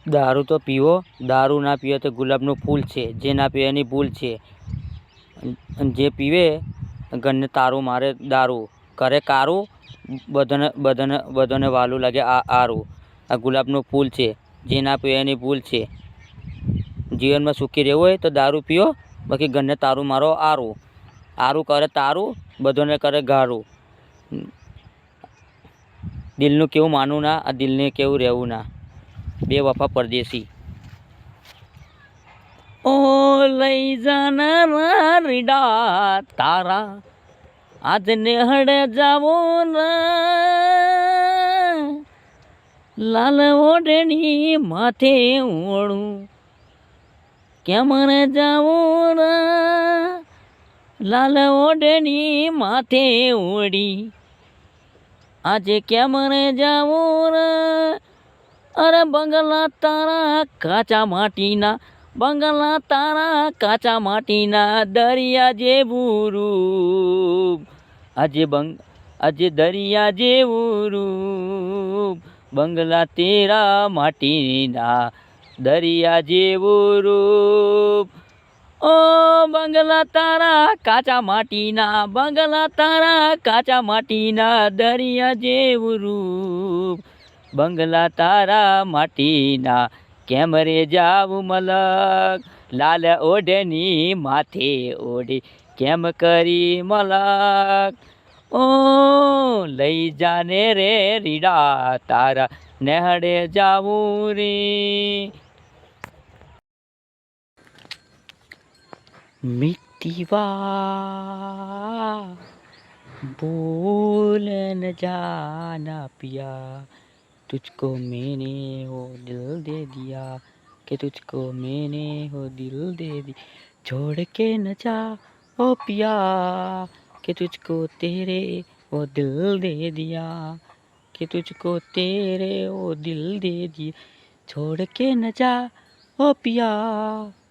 દારૂ તો પીવો, દારૂ ના પીવે તો ગુલાબનું ફૂલ છે, જે ના પીવે એની ભૂલ છે. અને જે પીવે ઘરને તારું મારે દારૂ કરે કારું, બધાને વાલું લાગે આરું. આ ગુલાબનું ફૂલ છે, જે ના પીવે એની ભૂલ છે. જીવનમાં સુખી રહેવું હોય તો દારૂ પીવો, બાકી ઘરને તારું મારો આરું. આરું કરે તારું, બધાને કરે ગારું. દિલનું કેવું માનવું ના, આ દિલને કેવું રહેવું ના. બે વફા પરદેશી. ઓ લઈ જાના રીડા તારા, આજ નેહડે જાવો લાલ ઓઢણી માથે ઓળું, કેમ રે જાવું લાલ ઓઢણી માથે ઓળી, આજે કેમ રે જાવું અરે બંગલા તારા કાચા માટીના, બંગલા તારા કાચા માટીના, દરિયા જેવું રૂપ, આજે દરિયા જેવું રૂપ, બંગલા તેરા માટીના, દરિયા જેવું રૂપ. ઓ બંગલા તારા કાચા માટીના, બંગલા તારા કાચા માટીના, દરિયા જેવું રૂપ, બંગલા તારા માટીના, કેમ રે જાવું મલક, લાલ ઓઢણી માથે ઓઢી, કેમ કરી મલક. ઓ લઈ જાને રે રીડા તારા, નેહડે જાવું રે. मिट्टी बोल न जाना पिया, तुझको मैंने वो दिल दे दिया, कि तुझको मैंने वो दिल दे दिया, छोड़ के न जा ओ पिया, कि तुझको तेरे वो दिल दे दिया, कि तुझको तेरे वो दिल दे दिया, छोड़ के न जा ओ पिया,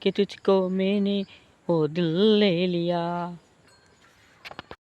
कि तुझको मैंने वो दिल ले लिया.